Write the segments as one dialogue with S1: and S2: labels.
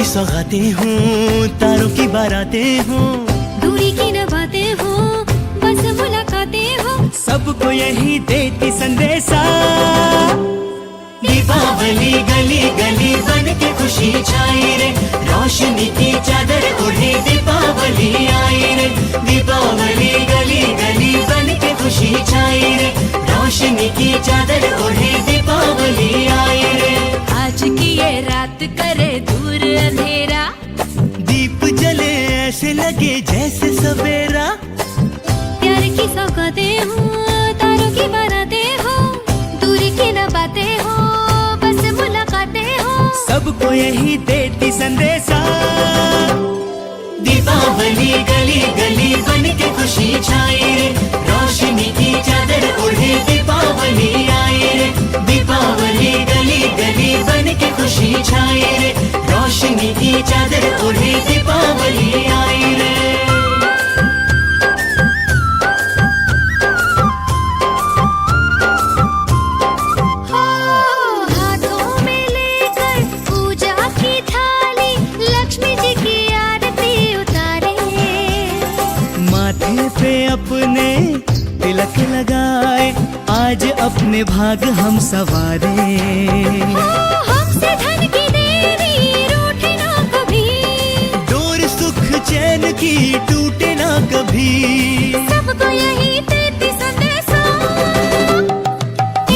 S1: सौगातें हूँ, तारों की बारातें हूँ,
S2: दूरी की न बातें हो, बस मुलाकातें हो,
S1: सबको यही देती संदेशा। दीपावली गली गली बन के खुशी छाई रे, रोशनी की चादर ओढ़े दीपावली आई रे। दीपावली गली गली बन के खुशी छाई रे, रोशनी की चादर ओढ़े दीपावली आई रे।
S2: आज की ये रात करे दूर अंधेरा,
S1: दीप जले ऐसे लगे जैसे सवेरा।
S2: प्यार की सौगातें हो, तारों की बारातें हो, दूरी की न बातें हो, बस मुलाकातें हो,
S1: सबको यही देती संदेशा। दीपावली गली गली बन के खुशी छाई रे, रोशनी की चादर ओढ़े दीपावली आई रे। दीपावली गली गली बन के खुशी छाई रे, रोशनी की चादर ओढ़े दीपावली आई रे।
S2: हो हाथों में लेकर पूजा की थाली, लक्ष्मी जी की आरती उतारे,
S1: माथे पे अपने तिलक लगाए, आज अपने भाग हम सवारे।
S2: हमसे धन की देवी रूठे ना कभी,
S1: डोर सुख चैन की टूटे ना कभी।
S2: सबको यही देती संदेशा।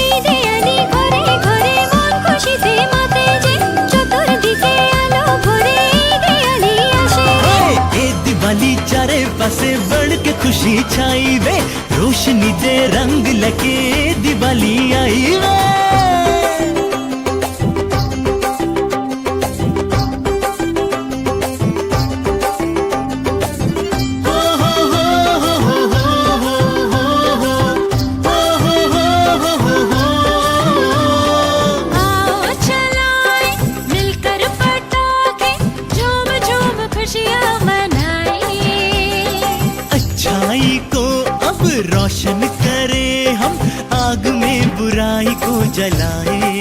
S2: ईदे अली घरे घरे मन खुशी से माते जे, चतुर्थी के आलो भरे ईदे अली आशे।
S1: ए दिवाली चारे पासे बढ़ के खुशी छाई वे, रोशनी दे रंग लगे दिवाली आई वे।
S2: आओ चलाए मिलकर पटाखे, झूम झूम खुशियाँ मनाएं।
S1: अच्छाई को अब रोशन करे हम, आग में बुराई को जलाए।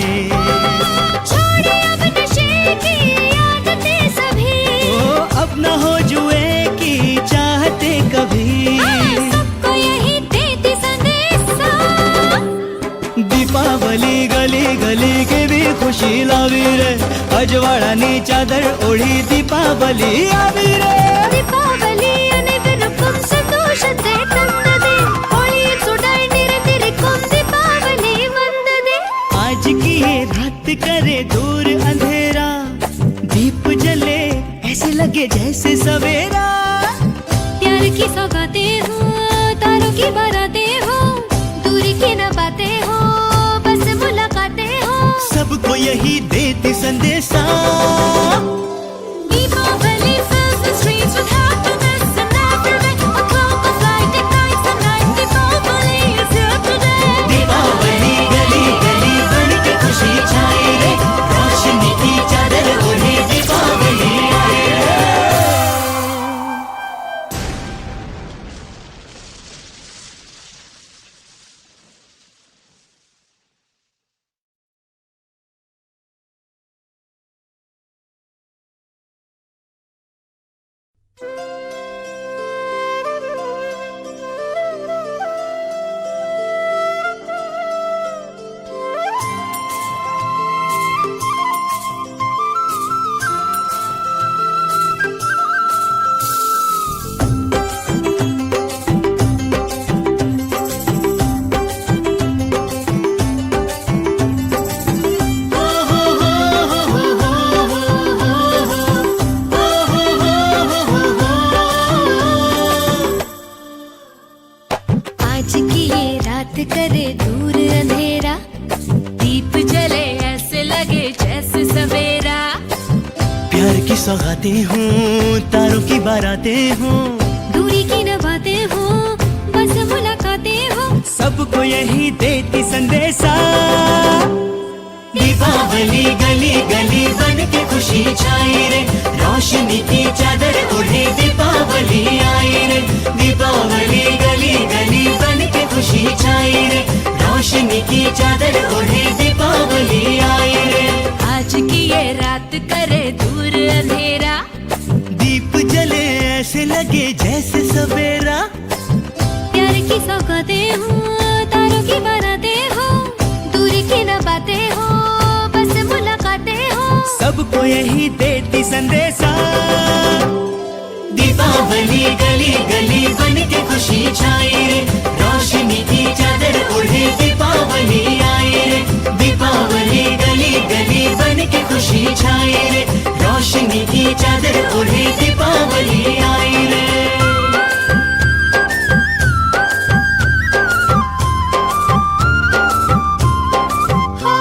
S2: छोड़े अब नशे की आदतें सभी,
S1: ओ अब न हो जुए की चाहते कभी।
S2: सबको यही देती संदेशा।
S1: दीपावली गली गली के भी खुशी लावी रे, अजवाड़ा नी चादर ओढ़ी दीपावली आवी रे।
S2: दीपावली अनेविरुक्कम संतोषते तंददे, होळी सुडाई निरतिरिक्कम दीपावली वंददे।
S1: आज की ये रात करे दूर अंधेरा, दीप जले ऐसे लगे जैसे सवेरा।
S2: प्यार की सौगातें हो, तारों की बारातें हो, दूरी की न बातें हो, बस मुलाकातें हो,
S1: सबको यही देती संदेशा।
S2: Deepawali fills the streets with happiness and everywhere, a cloud of light ignites the night. Deepawali is here today.
S1: Deepawali गली गली बन के खुशी छाई रे, रोशनी की चादर ओढ़े दीपावली आई रे।
S2: आज की ये रात करे दूर अंधेरा, दीप जले ऐसे लगे जैसे सवेरा।
S1: प्यार की सौगातें हूँ, तारों की बारातें हूँ,
S2: दूरी की न बातें हो, बस मुलाकातें हो,
S1: सबको यही देती संदेशा। दीपावली गली गली बन के खुशी छाई रे, रोशनी की चादर ओढ़े दीपावली आई रे। दीपावली गली गली बन के खुशी छाई रे, रोशनी की चादर ओढ़े दीपावली आई रे।
S2: आज की ये रात करे दूर अंधेरा,
S1: ऐसे लगे जैसे सवेरा।
S2: प्यार की सौगातें हो, तारों की बारातें हो, दूरी की न बातें हो, बस मुलाकातें हो,
S1: सबको यही देती संदेशा। दीपावली गली गली बन के खुशी छाए रे, रोशनी की चादर ओढ़े दीपावली आए रे। दीपावली गली गली बन के खुशी छाए रे, रोशनी की चादर ओढ़े दीपावली आए रे।
S2: हो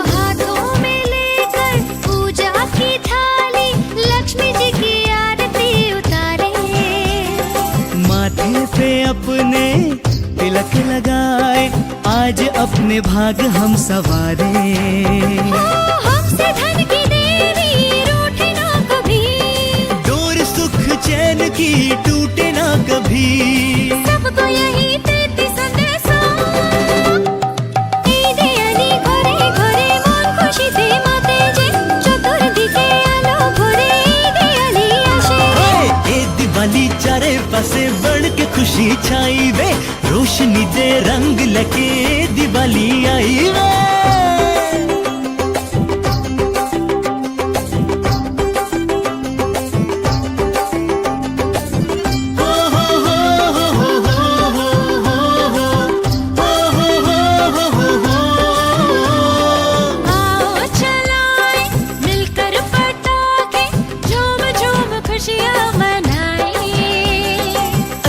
S2: हाथों में लेकर पूजा की थाली, लक्ष्मी जी की आरती उतारे,
S1: माथे पे अपने तिलक लगाए, आज अपने भाग हम सवारे।
S2: हमसे धन की देवी रूठे ना कभी,
S1: डोर सुख चैन की टूटे ना कभी।
S2: सबको यही देती संदेशा। ईदे अली घरे घरे मन खुशीते माते जे, चतुर्दिके आलो घरे ईदे अली आशे।
S1: ए दिवाली चारे पासे बढ़ के खुशी छाई वे, रोशनी दे रंग लगे दिवाली आई वे।
S2: आओ चलाएं मिलकर पटाखे, झूम झूम खुशियाँ मनाएं।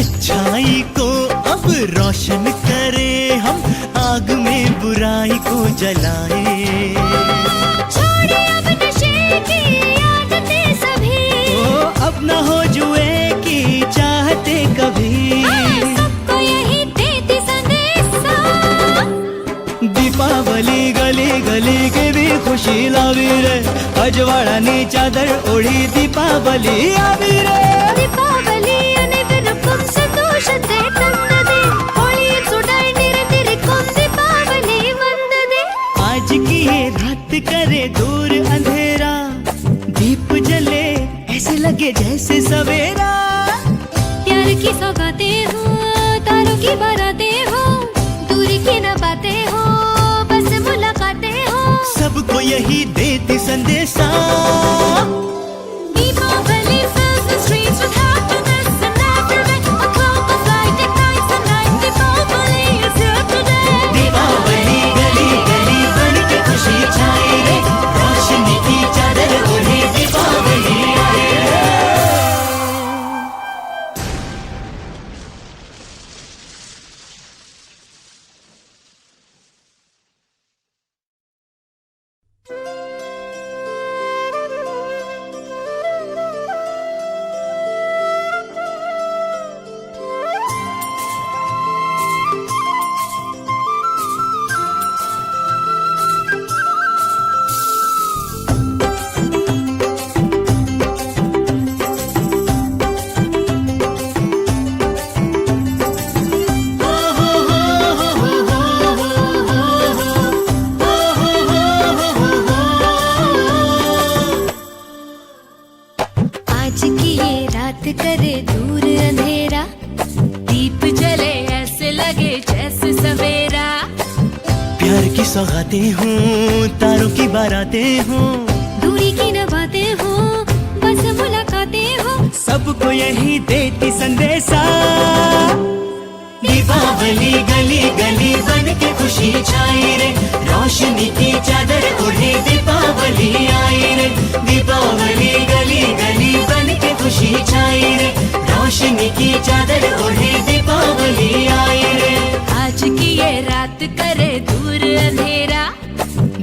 S1: अच्छाई को अब रोशन करे हम, आग में बुराई को जलाए।
S2: छोड़े अब नशे की आदतें सभी,
S1: ओ अब न हो जुए की चाहते कभी।
S2: सबको यही देती संदेशा।
S1: दीपावली गली गली के भी खुशी लावी रे, अजवाड़ा नी चादर ओढ़ी दीपावली आवी रे।
S2: दीपावली अनेकरकम ಸಂತೋಷತೆ ತಂದದೆ, ಹೋಳಿ ಸುಡಾಯಿ ನಿರತಿರಿಕೊಂ दीपावली वंददे।
S1: आज की ये रात करे दूर अंधेरा, दीप जले ऐसे लगे जैसे सवेरा।
S2: प्यार की सौगातें हो, तारों की बारातें हो, दूरी की न बातें हो, बस मुलाकातें हो,
S1: सबको यही देती संदेशा।
S2: Deepawali fills the streets with happiness and everywhere, a cloud of light ignites the night. Deepawali is here today.
S1: Deepawali गली गली बन के खुशी छाए रे, रोशनी की चादर ओढ़े दीपावली आए रे।
S2: आज की ये रात करे दूर अंधेरा, दीप जले ऐसे लगे जैसे सवेरा।
S1: प्यार की सौगातें हों, तारों की बारातें हों,
S2: दूरी की न बातें हो, बस मुलाकातें हो,
S1: सबको यही देती संदेशा। दीपावली गली गली बन के खुशी छाए रे, रोशनी की चादर ओढ़े दीपावली आए रे। दीपावली गली गली बन के खुशी छाए रे, रोशनी की चादर ओढ़े दीपावली आए रे।
S2: आज की ये रात करे दूर अंधेरा,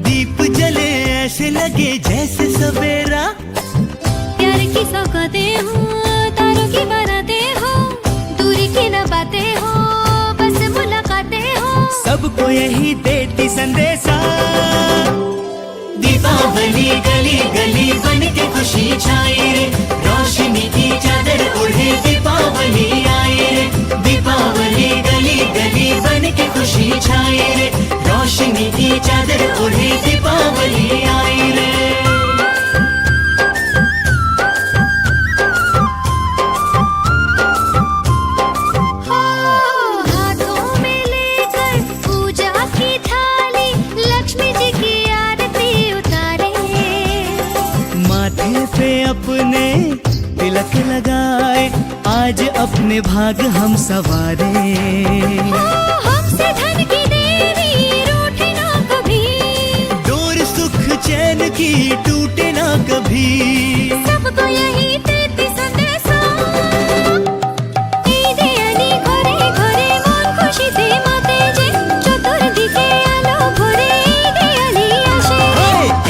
S1: दीप जले ऐसे लगे जैसे सवेरा।
S2: प्यार की सौगातें हो, तारों की बारातें हो, दूरी की न बातें हो, बस मुलाकातें हो,
S1: सबको यही देती संदेशा। दीपावली गली गली बन के खुशी छाए रे, रोशनी की चादर ओढ़े दीपावली आए रे। दीपावली गली गली बन के खुशी छाए रे, रोशनी की चादर ओढ़े दीपावली आए रे। लगाए, आज अपने भाग हम सवारे।
S2: हमसे धन की देवी रूठे ना कभी,
S1: डोर सुख चैन की टूटे ना कभी।
S2: सबको यही देती संदेशा, এই দেয়ালি ঘরে ঘরে মন খুশিতে মাতে যে, চতুর্দিকে আলো ভরে এই দেয়ালি আসে।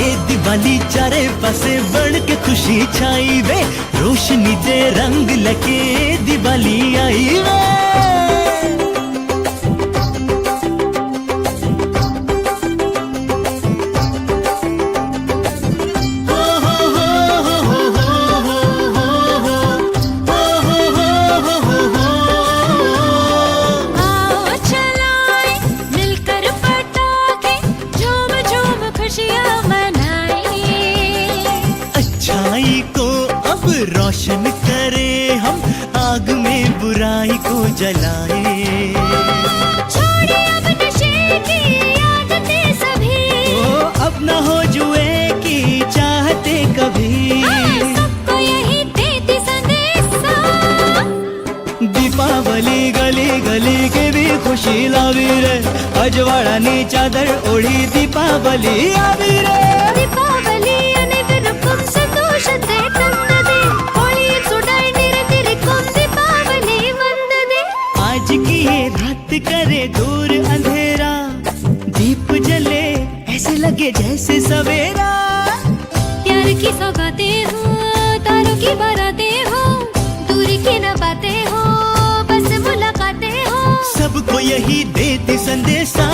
S1: ए दिवाली चारे पासे बढ़ के खुशी छाई वे, रोशनी दे रंग लगे दिवाली आई वे।
S2: आओ चलाएं मिलकर पटाखे, झूम झूम खुशियाँ मनाएं।
S1: अच्छाई को अब रोशन करे हम, आग में बुराई को जलाए।
S2: छोड़िए अब नशे की आदतें सभी,
S1: ओ अब न हो जुए की चाहते कभी।
S2: सबको यही देती संदेशा,
S1: दीपावली गली गली के भी खुशी लावी रे, अजवाळानी चादर ओढी दीपावली आवी रे।
S2: दीपावली अनेकरकम संतोषते ತಂದದೆ, होळी चुडाई निरतिरिकम दीपावली वंददे।
S1: आज की ये रात करे दूर अंधेरा, दीप जले ऐसे लगे जैसे सवेरा।
S2: प्यार की सौगातें हो, तारों की बारातें हो, दूरी की न बातें हो, बस मुलाकातें हो।
S1: सबको यही देती संदेशा।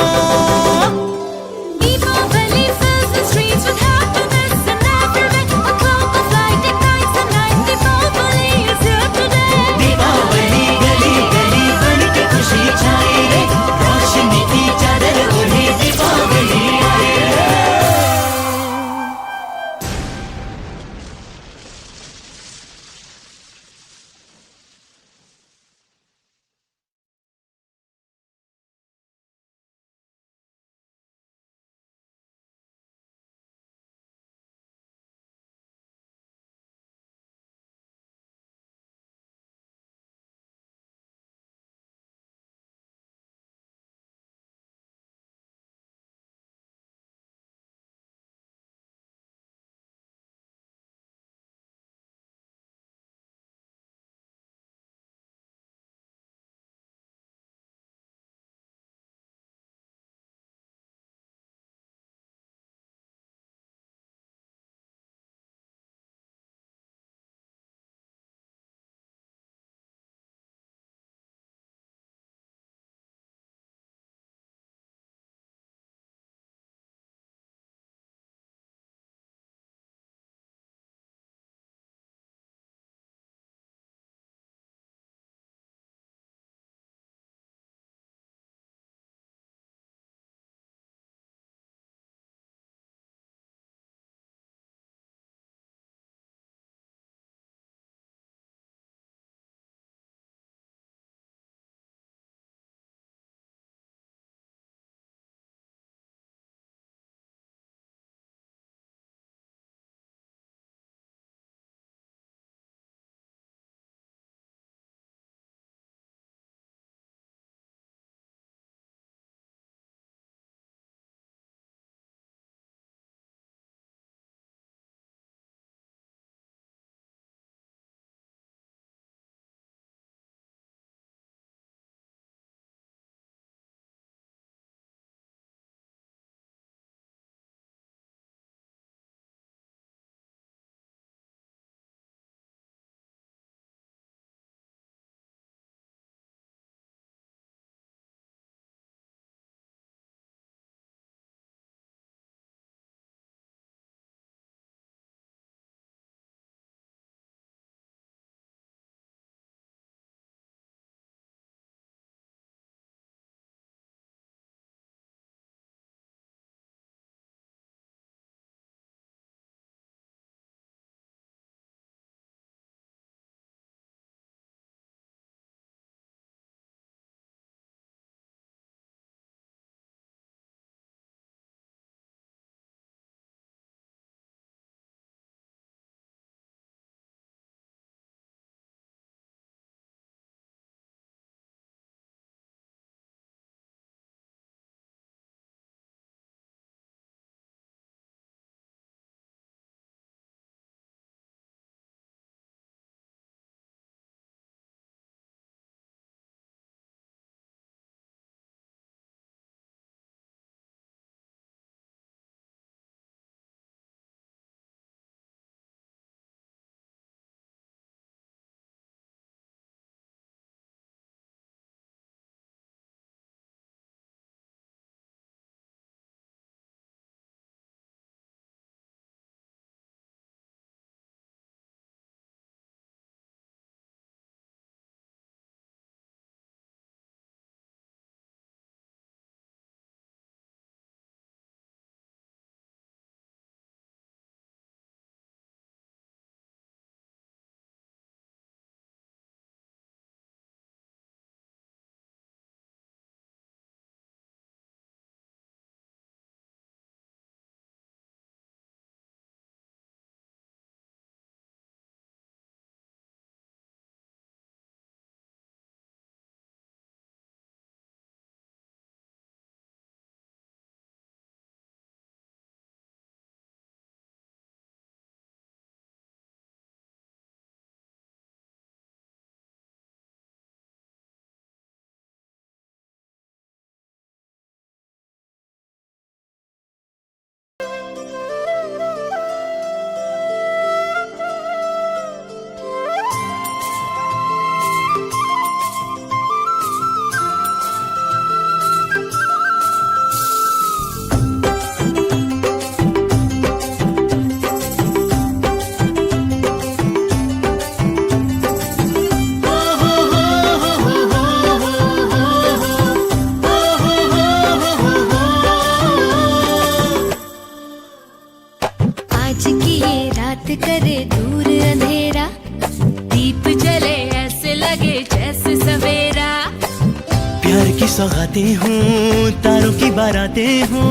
S1: की सौगातें हों, तारों की बारातें हों,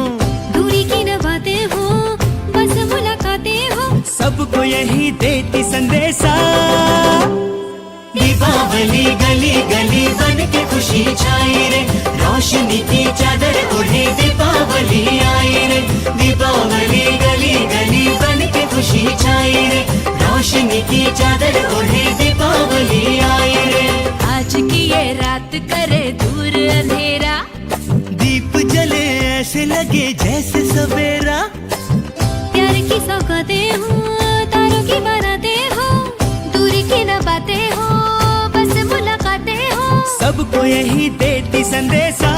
S2: दूरी की न बातें हो, बस मुलाकातें हो,
S1: सबको यही देती संदेशा। दीपावली गली गली बन के खुशी छाई रे, रोशनी की चादर ओढ़े दीपावली आई रे। दीपावली गली गली बन के खुशी छाई रे, रोशनी की चादर ओढ़े दीपावली आई रे।
S2: आज की ये रात करे दूर अंधेरा,
S1: दीप जले ऐसे लगे जैसे सवेरा।
S2: प्यार की सौगातें हो, तारों की बारातें हो, दूरी की न बातें हो, बस मुलाकातें हो,
S1: सबको यही देती संदेशा।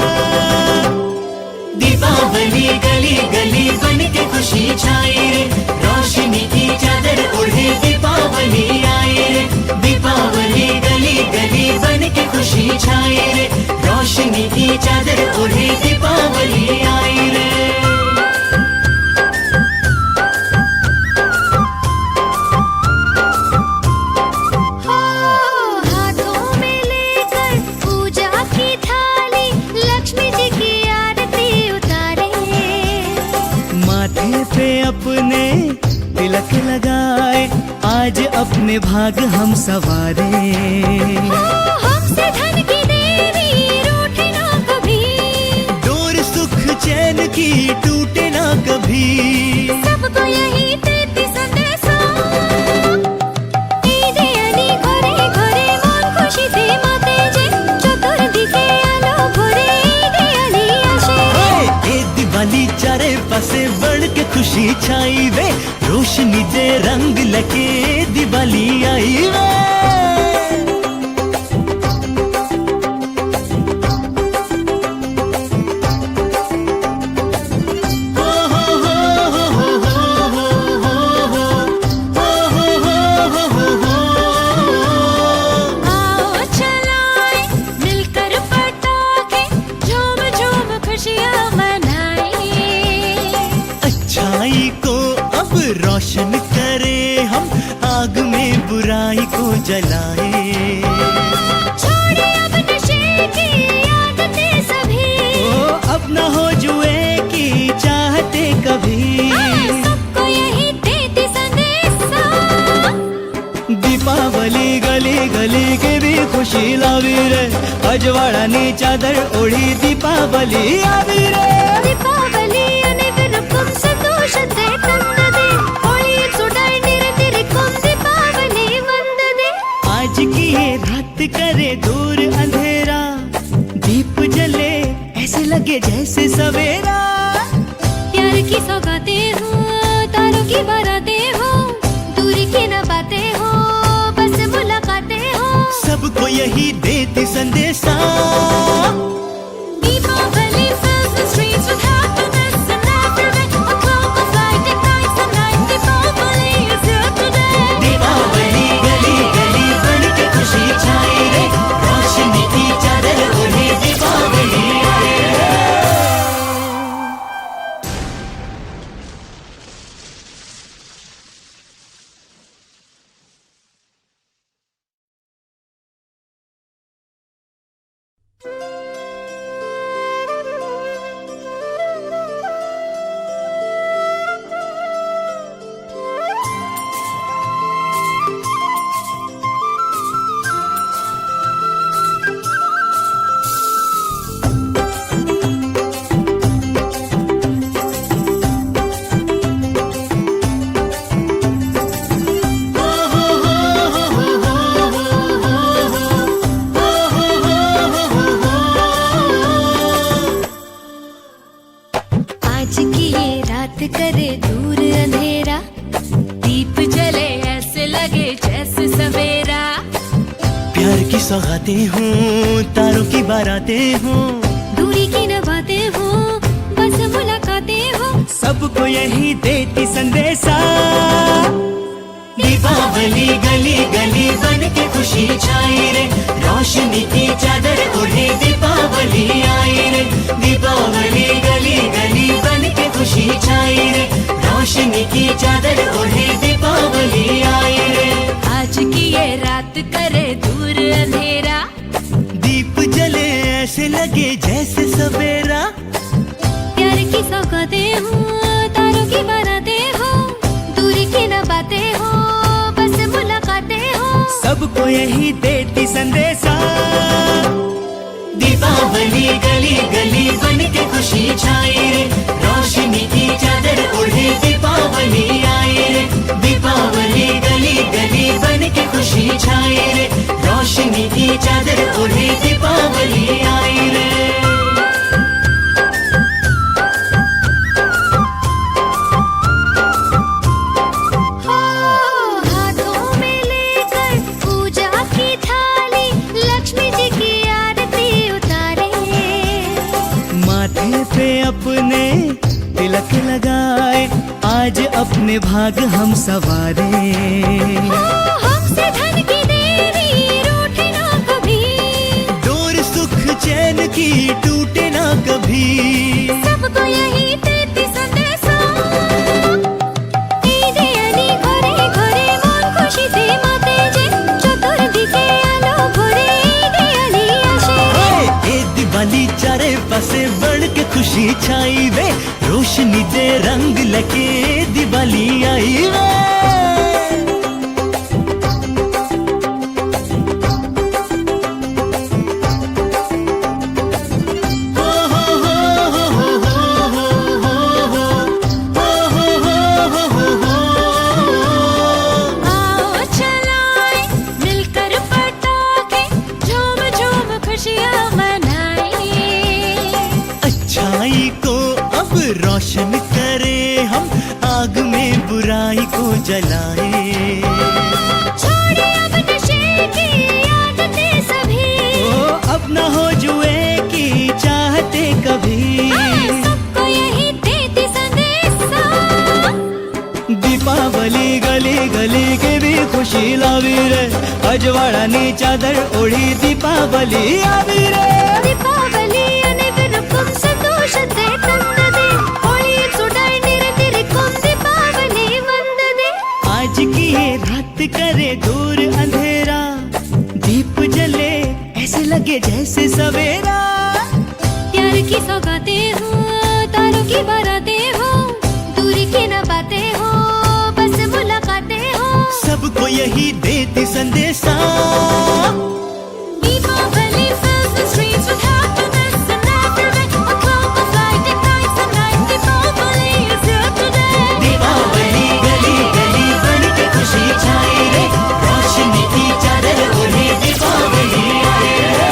S1: दीपावली गली गली बन के खुशी छाई रे, रोशनी की चादर ओढ़े दीपावली आई रे। दीपावली गली गली बन के खुशी छाई रे, रोशनी की चादर ओढ़े दीपावली आई रे।
S2: हो हाथों में लेकर पूजा की थाली, लक्ष्मी जी की आरती उतारे,
S1: माथे पे अपने तिलक लगाए, आज अपने भाग हम सवारे।
S2: हमसे धन की देवी रूठे ना कभी,
S1: डोर सुख चैन की टूटे ना कभी।
S2: सबको यही देती संदेशा। ঈদে আনি ঘরে ঘরে মন খুশিতে মাতে যে, চতুর্দিকে আলো ভরে ঈদে আনি আসে।
S1: ए दिवाली चारे पासे बढ़ के खुशी छाई वे, रोशनी दे रंग लगे दिवाली आई वे।
S2: आओ चलाए मिलकर पटाखे, झूम झूम खुशियाँ मनाएं।
S1: अच्छाई को अब रोशन करे हम, आग में बुराई को जलाए।
S2: छोड़े अब नशे की आदतें सभी,
S1: ओ अब न हो जुए की चाहते कभी।
S2: सबको यही देती संदेशा।
S1: दीपावली गली गली के भी खुशी लावी रे, अजवाड़ानी चादर ओढ़ी दीपावली आवी रे।
S2: ದೀಪಾವಳಿ ಅನೇಕರಕ್ಕೂ ಸಂತೋಷತೆ ತಂದದೆ, ಹೋಳಿ ಸುಡಾಯಿ ನಿರತಿರಿಕ್ಕೂ ದೀಪಾವಳಿ ಬಂದದೆ।
S1: आज की ये रात करे दूर अंधेरा, दीप जले ऐसे लगे जैसे सवेरा।
S2: प्यार की सौगातें हो, तारों की बारातें हो, दूरी की न बातें हो, बस मुलाकातें हो,
S1: सबको यही देती संदेशा।
S2: Deepawali fills the streets with happiness and everywhere, a cloud of light ignites the night. Deepawali is here today.
S1: Deepawali गली गली बन के खुशी छाई रे, रोशनी की चादर ओढ़े दीपावली आई रे।
S2: आज की ये रात करे दूर अंधेरा, दीप जले ऐसे लगे जैसे सवेरा।
S1: प्यार की सौगातें हों, तारों की बारातें हों,
S2: दूरी की न बातें हो, बस मुलाकातें हो,
S1: सबको यही देती संदेशा। दीपावली गली गली बन के खुशी छाई रे, रोशनी की चादर ओढ़े दीपावली आई रे। दीपावली गली गली बन के खुशी छाई रे, रोशनी की चादर ओढ़े दीपावली आई रे।
S2: आज की ये रात करे दूर अंधेरा,
S1: दीप जले ऐसे लगे जैसे सवेरा।
S2: प्यार की सौगातें हो, तारों की बारातें हो, दूरी की न बातें हो, बस मुलाकातें हो,
S1: सबको यही देती संदेशा। दीपावली गली गली बन के खुशी छाए रे, रोशनी की चादर ओढ़े दीपावली आए रे। दीपावली गली गली बन के खुशी छाए रे, रोशनी की चादर ओढ़े दीपावली आए रे।
S2: हो, हाथों में लेकर पूजा की थाली, लक्ष्मी जी की आरती उतारे,
S1: माथे पे अपने तिलक लगाए, आज अपने भाग हम सवारे।
S2: हो, हमसे धन की देवी रूठे ना कभी,
S1: डोर सुख चैन की टूटे ना कभी।
S2: सबको यही देती संदेशा। ঈদে আনি ঘরে ঘরে মন খুশিতে মাতে যে, চতুর্দিকে আলো ভরে ঈদে আলি আসে।
S1: ए दिवाली चारे पासे बढ़ के खुशी छाई वे, रोशनी दे रंग लगे दिवाली आई वे।
S2: आओ चलाएं मिलकर पटाखे, झूम झूम खुशियाँ मनाएं।
S1: अच्छाई को अब रोशन करे हम, आग में बुराई को जलाए।
S2: छोड़े अब नशे की आदतें सभी,
S1: ओ अब न हो जुए की चाहते कभी।
S2: सबको यही देती संदेशा।
S1: दीपावली गली गली के भी खुशी लावी रे, अजवाळानी चादर ओढी दीपावली आवी रे।
S2: ದೀಪಾವಳಿ ಅನೆವರಿಗೂ ಸಂತೋಷತೆ ತಂದದೆ, ಹೋಳಿ ಸುಡಾಯಿ ನಿರತಿರಿಕುಂ ದೀಪಾವಳಿ ವಂದದೆ।
S1: आज की ये रात करे दूर अंधेरा, दीप जले ऐसे लगे जैसे सवेरा।
S2: प्यार की सौगातें हो, तारों की बारातें हो, दूरी की न बातें हो, बस मुलाकातें हो,
S1: सबको यही देती संदेशा।
S2: Deepawali fills the streets with happiness and everywhere, a cloud of light ignites the night, Deepawali is here today।
S1: Deepawali गली गली बन के खुशी छाए रे, रोशनी की चादर ओढ़े दीपावली आए रे।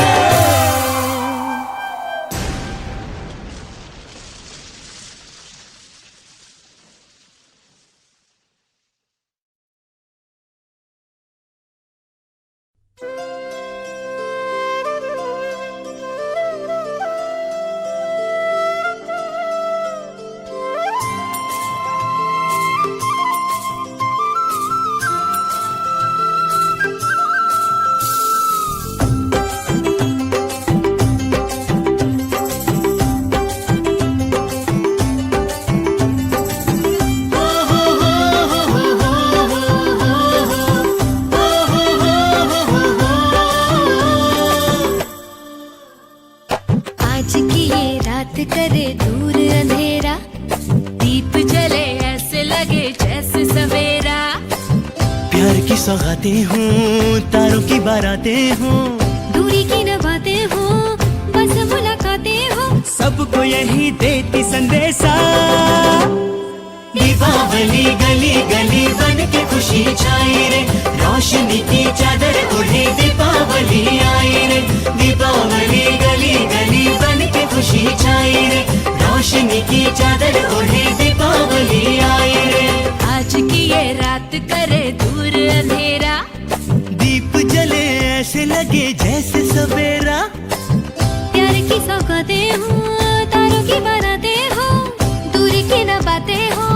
S2: आज की ये रात करे दूर अंधेरा, दीप जले ऐसे लगे जैसे सवेरा।
S1: प्यार की सौगातें हों, तारों की बारातें हों,
S2: दूरी की न बातें हो, बस मुलाकातें हो,
S1: सबको यही देती संदेशा। दीपावली गली गली बन के खुशी छाए रे, रोशनी की चादर ओढ़े दीपावली आए रे। दीपावली गली गली बन के खुशी छाए रे, रोशनी की चादर ओढ़े दीपावली आए रे।
S2: आज की ये रात करे दूर अंधेरा,
S1: दीप जले ऐसे लगे जैसे सवेरा।
S2: प्यार की सौगातें हो, तारों की बारातें हो, दूरी की न बातें हो,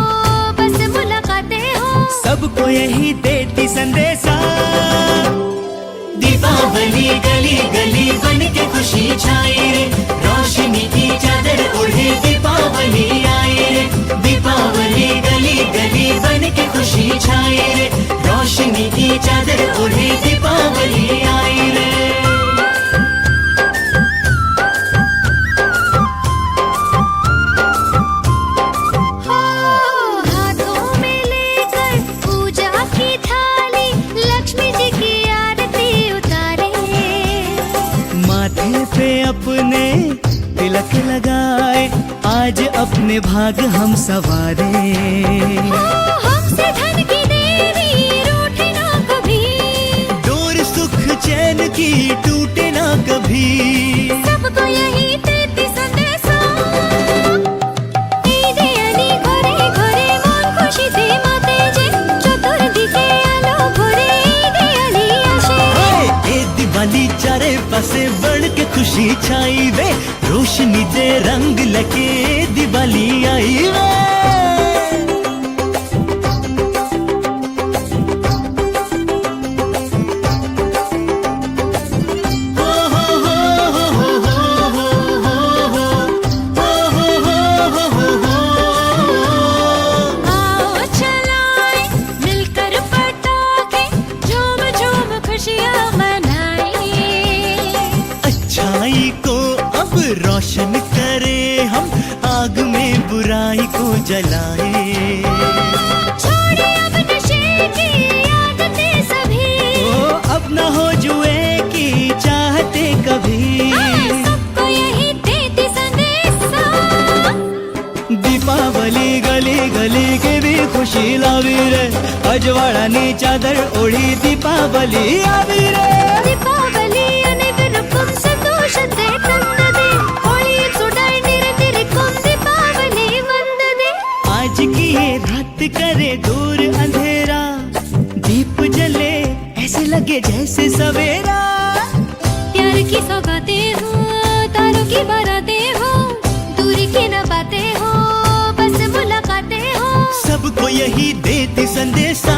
S2: बस मुलाकातें हो,
S1: सबको यही देती संदेशा। दीपावली गली गली बन के खुशी छाए रे, रोशनी की चादर ओढ़े दीपावली आए रे। दीपावली गली गली बन के खुशी छाए रे, रोशनी की चादर ओढ़े दीपावली आए रे। अपने तिलक लगाए, आज अपने भाग हम सवारे।
S2: हमसे धन की देवी रूठे ना कभी,
S1: डोर सुख चैन की टूटे ना कभी।
S2: सबको यही देती संदेशा, ईदे अली घरे घरे मन खुशी दे माते जे, चतुर्दिके आलो भरे ईदे अली आशे।
S1: ए दिवाली चारे पासे बढ़ के खुशी छाई वे, रोशनी दे रंग लगे दिवाली आई वे।
S2: आओ चलाए मिलकर पटाखे, झूम झूम खुशियाँ मनाएं।
S1: अच्छाई को अब रोशन करे हम, आग में बुराई को जलाए।
S2: छोड़े अब नशे की आदतें सभी,
S1: ओ अब न हो जुए की चाहते कभी।
S2: सबको यही देती संदेशा,
S1: दीपावली गली गली के भी खुशी लावी रे, अजवाड़ा नी चादर ओढ़ी दीपावली आवी रे।
S2: दीपावली अनेकरकम संतोषते ತಂದದೆ, ಹೋಳಿ ಸುಡಾಯಿ ನಿರತಿರಿಕಂ दीपावली ವಂದದೆ।
S1: आज की ये रात करे दूर अंधेरा, दीप जले ऐसे लगे जैसे सवेरा।
S2: प्यार की सौगातें हो, तारों की बारातें हो, दूरी की न बातें हो, बस मुलाकातें हो।
S1: सबको यही देती संदेशा,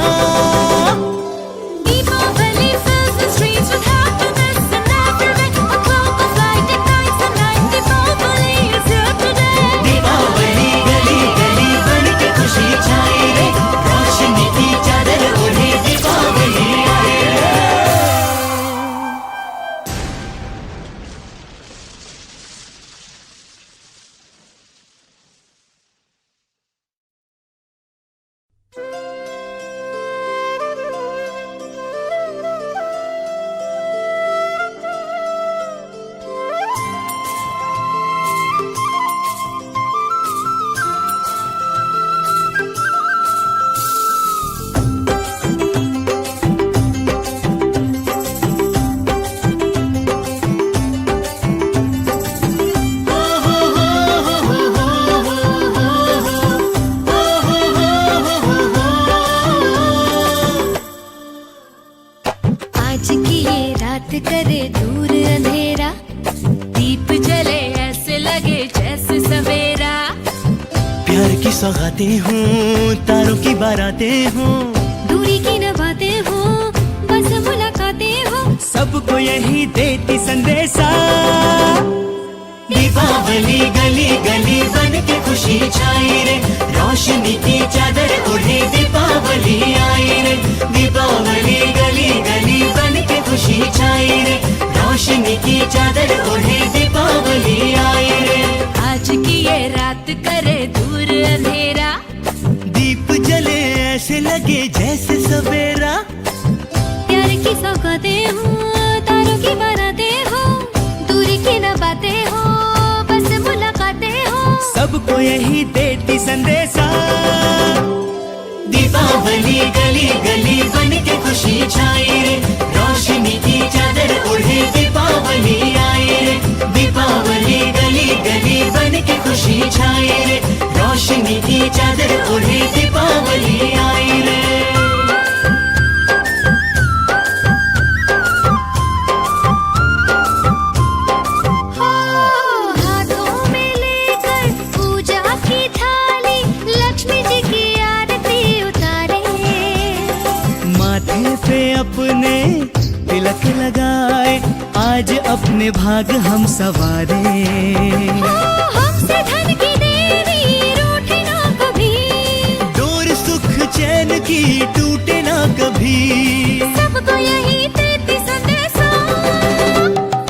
S2: Deepawali fills the streets with happiness and everywhere, a cloud of light ignites the night. Deepawali is here today.
S1: Deepawali गली गली बन के खुशी छाई रे, रोशनी की चादर ओढ़े दीपावली आए रे।
S2: आज की ये रात करे दूर अंधेरा, दीप जले ऐसे लगे जैसे सवेरा।
S1: प्यार की सौगातें हों, तारों की बारातें हों,
S2: दूरी की न बातें हो, बस मुलाकातें हो।
S1: सबको यही देती संदेशा। दीपावली गली गली बन के खुशी छाई रे, रोशनी की चादर ओढ़े दीपावली आई रे। दीपावली गली गली बन के खुशी छाई रे, रोशनी की चादर ओढ़े दीपावली आई रे।
S2: आज की ये रात करे दूर अंधेरा,
S1: दीप जले ऐसे लगे जैसे सवेरा।
S2: प्यार की सौगातें हो, तारों की बारातें हो, दूरी की न बातें हो, बस मुलाकातें हो।
S1: सबको यही देती संदेशा, दीपावली गली गली बन के खुशी छाई रे, रोशनी की चादर ओढ़े दीपावली आई रे। दीपावली गली गली बन के खुशी छाई रे, रोशनी की चादर ओढ़े दीपावली आई रे।
S2: हो, हाथों में लेकर पूजा की थाली, लक्ष्मी जी की आरती उतारे।
S1: माथे पे अपने तिलक लगाए, आज अपने भाग हम सवारे।
S2: हमसे धन की देवी रूठे ना कभी,
S1: डोर सुख चैन की टूटे ना कभी।
S2: सबको यही